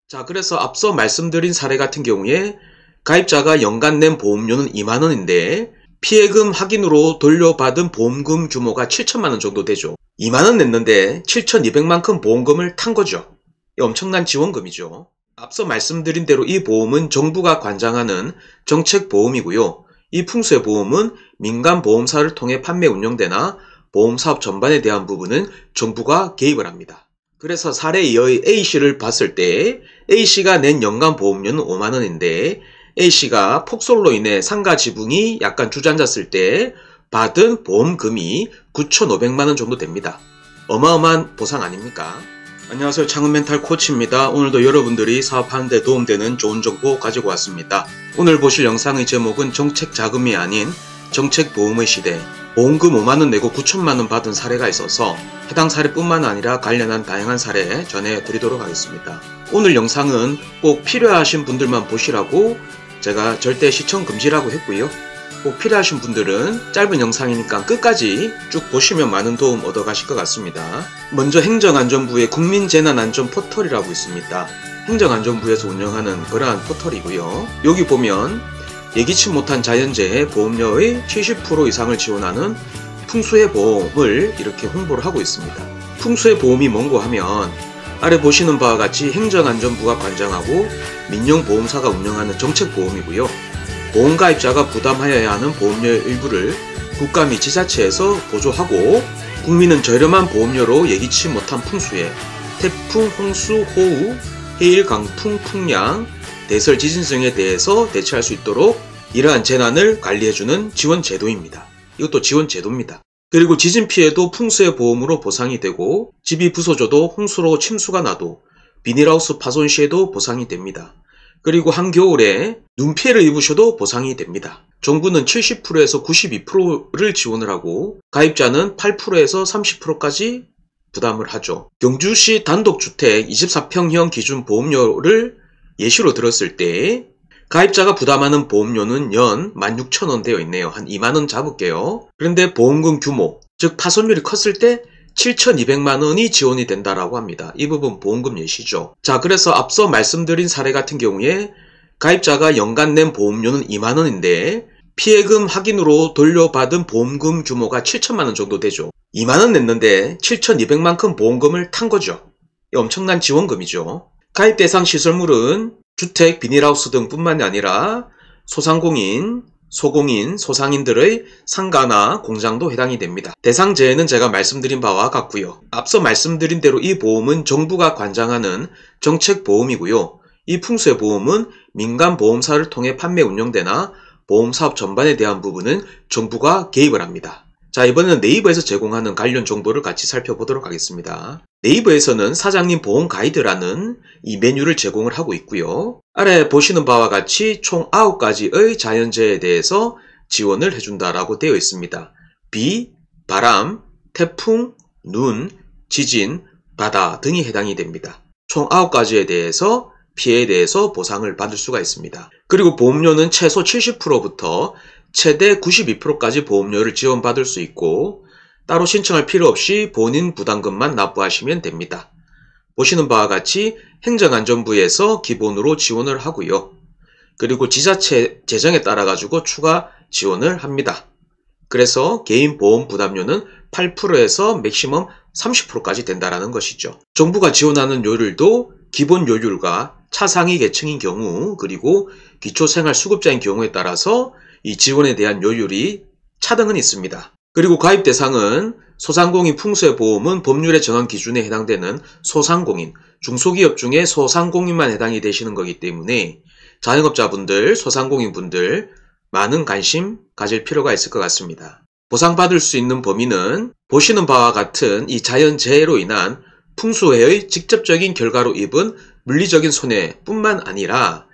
자, 그래서 앞서 말씀드린 사례 같은 경우에 가입자가 연간 낸 보험료는 2만원인데 피해금 확인으로 돌려받은 보험금 규모가 7천만원 정도 되죠. 2만원 냈는데 7,200만큼 보험금을 탄 거죠. 엄청난 지원금이죠. 앞서 말씀드린 대로 이 보험은 정부가 관장하는 정책보험이고요. 이 풍수해보험은 민간보험사를 통해 판매 운영되나 보험사업 전반에 대한 부분은 정부가 개입을 합니다. 그래서 사례 2의 A씨를 봤을 때 A씨가 낸 연간 보험료는 5만원인데 A씨가 폭설로 인해 상가 지붕이 약간 주저앉았을 때 받은 보험금이 9,500만원 정도 됩니다. 어마어마한 보상 아닙니까? 안녕하세요, 창은멘탈 코치입니다. 오늘도 여러분들이 사업하는 데 도움되는 좋은 정보 가지고 왔습니다. 오늘 보실 영상의 제목은 정책 자금이 아닌 정책보험의 시대, 보험금 5만원 내고 9천만원 받은 사례가 있어서 해당 사례뿐만 아니라 관련한 다양한 사례 전해드리도록 하겠습니다. 오늘 영상은 꼭 필요하신 분들만 보시라고 제가 절대 시청 금지라고 했고요. 꼭 필요하신 분들은 짧은 영상이니까 끝까지 쭉 보시면 많은 도움 얻어가실 것 같습니다. 먼저 행정안전부의 국민재난안전 포털이라고 있습니다. 행정안전부에서 운영하는 그러한 포털이고요. 여기 보면 예기치 못한 자연재해 보험료의 70% 이상을 지원하는 풍수해보험을 이렇게 홍보를 하고 있습니다. 풍수해보험이 뭔고 하면 아래 보시는 바와 같이 행정안전부가 관장하고 민영보험사가 운영하는 정책보험이고요. 보험가입자가 부담하여야 하는 보험료의 일부를 국가 및 지자체에서 보조하고 국민은 저렴한 보험료로 예기치 못한 풍수해, 태풍, 홍수, 호우, 해일, 강풍, 풍량, 대설, 지진 등에 대해서 대처할 수 있도록 이러한 재난을 관리해주는 지원제도입니다. 이것도 지원제도입니다. 그리고 지진 피해도 풍수해 보험으로 보상이 되고 집이 부서져도 홍수로 침수가 나도 비닐하우스 파손 시에도 보상이 됩니다. 그리고 한겨울에 눈 피해를 입으셔도 보상이 됩니다. 정부는 70%에서 92%를 지원을 하고 가입자는 8%에서 30%까지 부담을 하죠. 경주시 단독주택 24평형 기준 보험료를 예시로 들었을 때 가입자가 부담하는 보험료는 연 16,000원 되어 있네요. 한 2만원 잡을게요. 그런데 보험금 규모, 즉 파손율이 컸을 때 7,200만원이 지원이 된다라고 합니다. 이 부분 보험금 예시죠. 자, 그래서 앞서 말씀드린 사례 같은 경우에 가입자가 연간 낸 보험료는 2만원인데 피해금 확인으로 돌려받은 보험금 규모가 7천만원 정도 되죠. 2만원 냈는데 7,200만큼 보험금을 탄 거죠. 엄청난 지원금이죠. 가입 대상 시설물은 주택, 비닐하우스 등뿐만이 아니라 소상공인, 소공인, 소상인들의 상가나 공장도 해당이 됩니다. 대상 재해는 제가 말씀드린 바와 같고요. 앞서 말씀드린 대로 이 보험은 정부가 관장하는 정책보험이고요. 이 풍수해보험은 민간보험사를 통해 판매 운영되나 보험사업 전반에 대한 부분은 정부가 개입을 합니다. 자, 이번에는 네이버에서 제공하는 관련 정보를 같이 살펴보도록 하겠습니다. 네이버에서는 사장님 보험 가이드라는 이 메뉴를 제공을 하고 있고요. 아래 보시는 바와 같이 총 9가지의 자연재해에 대해서 지원을 해준다라고 되어 있습니다. 비, 바람, 태풍, 눈, 지진, 바다 등이 해당이 됩니다. 총 9가지에 대해서 피해에 대해서 보상을 받을 수가 있습니다. 그리고 보험료는 최소 70%부터 최대 92%까지 보험료를 지원받을 수 있고 따로 신청할 필요 없이 본인 부담금만 납부하시면 됩니다. 보시는 바와 같이 행정안전부에서 기본으로 지원을 하고요. 그리고 지자체 재정에 따라 가지고 추가 지원을 합니다. 그래서 개인 보험 부담료는 8%에서 맥시멈 30%까지 된다는 것이죠. 정부가 지원하는 요율도 기본 요율과 차상위 계층인 경우 그리고 기초생활수급자인 경우에 따라서 이 지원에 대한 요율이 차등은 있습니다. 그리고 가입 대상은 소상공인 풍수해보험은 법률에 정한 기준에 해당되는 소상공인, 중소기업 중에 소상공인만 해당이 되시는 거기 때문에 자영업자분들, 소상공인분들 많은 관심 가질 필요가 있을 것 같습니다. 보상받을 수 있는 범위는 보시는 바와 같은 이 자연재해로 인한 풍수해의 직접적인 결과로 입은 물리적인 손해뿐만 아니라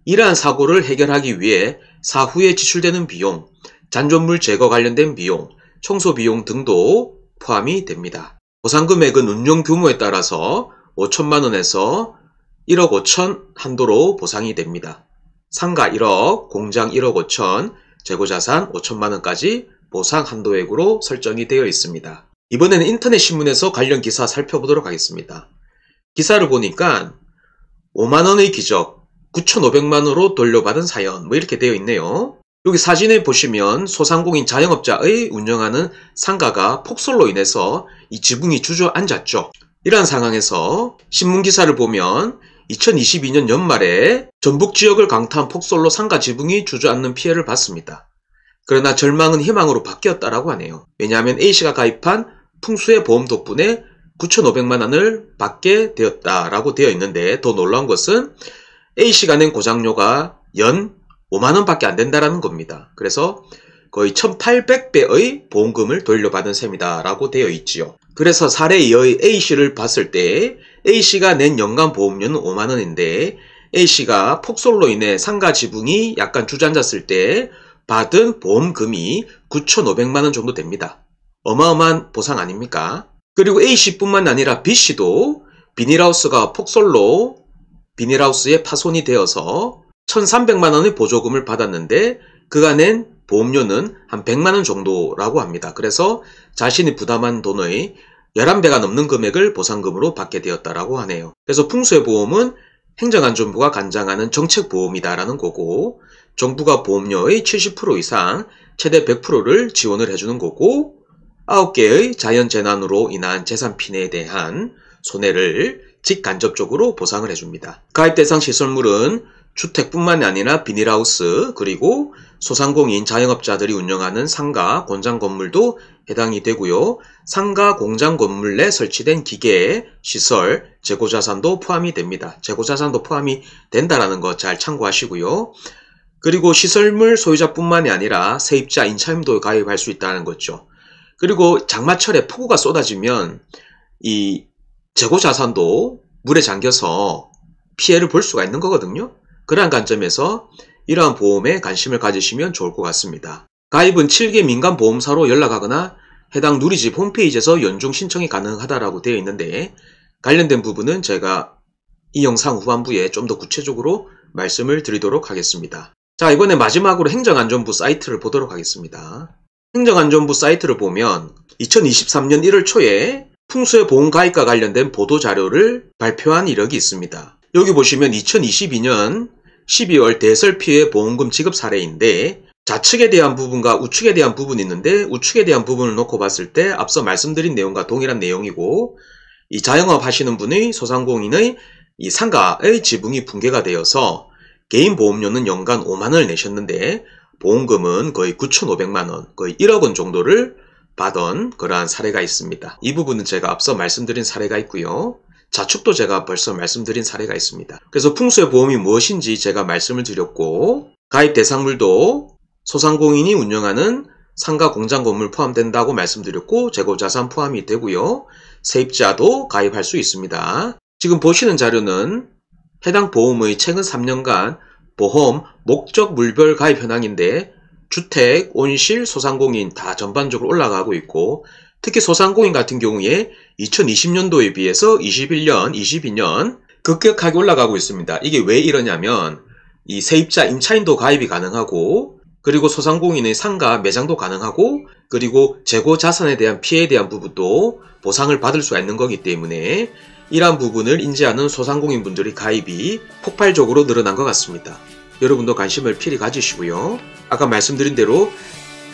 이러한 사고를 해결하기 위해 사후에 지출되는 비용, 잔존물 제거 관련된 비용, 청소 비용 등도 포함이 됩니다. 보상 금액은 운용 규모에 따라서 5천만원에서 1억 5천 한도로 보상이 됩니다. 상가 1억, 공장 1억 5천, 재고자산 5천만원까지 보상 한도액으로 설정이 되어 있습니다. 이번에는 인터넷 신문에서 관련 기사 살펴보도록 하겠습니다. 기사를 보니까 5만원의 기적, 9,500만원으로 돌려받은 사연, 뭐 이렇게 되어 있네요. 여기 사진에 보시면 소상공인 자영업자의 운영하는 상가가 폭설로 인해서 이 지붕이 주저앉았죠. 이러한 상황에서 신문기사를 보면 2022년 연말에 전북 지역을 강타한 폭설로 상가 지붕이 주저앉는 피해를 봤습니다. 그러나 절망은 희망으로 바뀌었다라고 하네요. 왜냐하면 A씨가 가입한 풍수의 보험 덕분에 9,500만원을 받게 되었다라고 되어 있는데, 더 놀라운 것은 A씨가 낸 고장료가 연 5만원 밖에 안 된다라는 겁니다. 그래서 거의 1800배의 보험금을 돌려받은 셈이다 라고 되어 있지요. 그래서 사례 2의 A씨를 봤을 때 A씨가 낸 연간 보험료는 5만원인데 A씨가 폭설로 인해 상가 지붕이 약간 주저앉았을 때 받은 보험금이 9,500만원 정도 됩니다. 어마어마한 보상 아닙니까? 그리고 A씨뿐만 아니라 B씨도 비닐하우스가 폭설로 비닐하우스에 파손이 되어서 1,300만원의 보조금을 받았는데 그가 낸 보험료는 한 100만원 정도라고 합니다. 그래서 자신이 부담한 돈의 11배가 넘는 금액을 보상금으로 받게 되었다라고 하네요. 그래서 풍수의 보험은 행정안전부가 관장하는 정책보험이다라는 거고, 정부가 보험료의 70% 이상 최대 100%를 지원을 해주는 거고, 9개의 자연재난으로 인한 재산 피해에 대한 손해를 직간접적으로 보상을 해줍니다. 가입 대상 시설물은 주택뿐만 아니라 비닐하우스, 그리고 소상공인 자영업자들이 운영하는 상가, 공장 건물도 해당이 되고요. 상가, 공장 건물 내 설치된 기계, 시설, 재고자산도 포함이 됩니다. 재고자산도 포함이 된다는 거 잘 참고하시고요. 그리고 시설물 소유자뿐만이 아니라 세입자, 임차인도 가입할 수 있다는 거죠. 그리고 장마철에 폭우가 쏟아지면 이 재고자산도 물에 잠겨서 피해를 볼 수가 있는 거거든요. 그러한 관점에서 이러한 보험에 관심을 가지시면 좋을 것 같습니다. 가입은 7개 민간보험사로 연락하거나 해당 누리집 홈페이지에서 연중 신청이 가능하다라고 되어 있는데, 관련된 부분은 제가 이 영상 후반부에 좀 더 구체적으로 말씀을 드리도록 하겠습니다. 자, 이번에 마지막으로 행정안전부 사이트를 보도록 하겠습니다. 행정안전부 사이트를 보면 2023년 1월 초에 풍수의 보험 가입과 관련된 보도자료를 발표한 이력이 있습니다. 여기 보시면 2022년 12월 대설 피해 보험금 지급 사례인데, 좌측에 대한 부분과 우측에 대한 부분이 있는데, 우측에 대한 부분을 놓고 봤을 때 앞서 말씀드린 내용과 동일한 내용이고, 이 자영업 하시는 분의 소상공인의 이 상가의 지붕이 붕괴가 되어서 개인 보험료는 연간 5만원을 내셨는데 보험금은 거의 9,500만원, 거의 1억원 정도를 받은 그러한 사례가 있습니다. 이 부분은 제가 앞서 말씀드린 사례가 있고요. 좌측도 제가 벌써 말씀드린 사례가 있습니다. 그래서 풍수의 보험이 무엇인지 제가 말씀을 드렸고, 가입 대상물도 소상공인이 운영하는 상가, 공장 건물 포함된다고 말씀드렸고, 재고자산 포함이 되고요. 세입자도 가입할 수 있습니다. 지금 보시는 자료는 해당 보험의 최근 3년간 보험 목적 물별 가입 현황인데, 주택, 온실, 소상공인 다 전반적으로 올라가고 있고, 특히 소상공인 같은 경우에 2020년도에 비해서 21년, 22년 급격하게 올라가고 있습니다. 이게 왜 이러냐면 이 세입자, 임차인도 가입이 가능하고, 그리고 소상공인의 상가, 매장도 가능하고, 그리고 재고 자산에 대한 피해에 대한 부분도 보상을 받을 수가 있는 거기 때문에 이러한 부분을 인지하는 소상공인 분들의 가입이 폭발적으로 늘어난 것 같습니다. 여러분도 관심을 필히 가지시고요. 아까 말씀드린 대로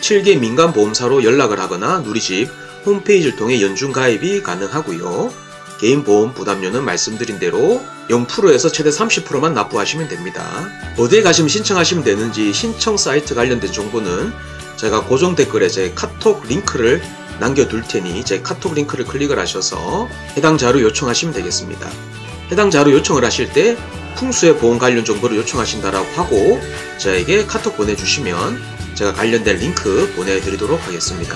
7개 민간보험사로 연락을 하거나 누리집 홈페이지를 통해 연중 가입이 가능하고요. 개인 보험 부담료는 말씀드린 대로 0%에서 최대 30%만 납부하시면 됩니다. 어디에 가시면 신청하시면 되는지 신청 사이트 관련된 정보는 제가 고정 댓글에 제 카톡 링크를 남겨둘 테니 제 카톡 링크를 클릭을 하셔서 해당 자료 요청하시면 되겠습니다. 해당 자료 요청을 하실 때 풍수의 보험 관련 정보를 요청하신다라고 하고 저에게 카톡 보내주시면 제가 관련된 링크 보내드리도록 하겠습니다.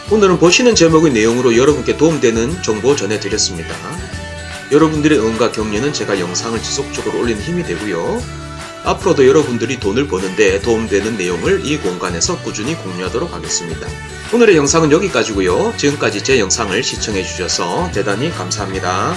오늘은 보시는 제목의 내용으로 여러분께 도움되는 정보 전해드렸습니다. 여러분들의 응원과 격려는 제가 영상을 지속적으로 올리는 힘이 되고요. 앞으로도 여러분들이 돈을 버는데 도움되는 내용을 이 공간에서 꾸준히 공유하도록 하겠습니다. 오늘의 영상은 여기까지고요. 지금까지 제 영상을 시청해주셔서 대단히 감사합니다.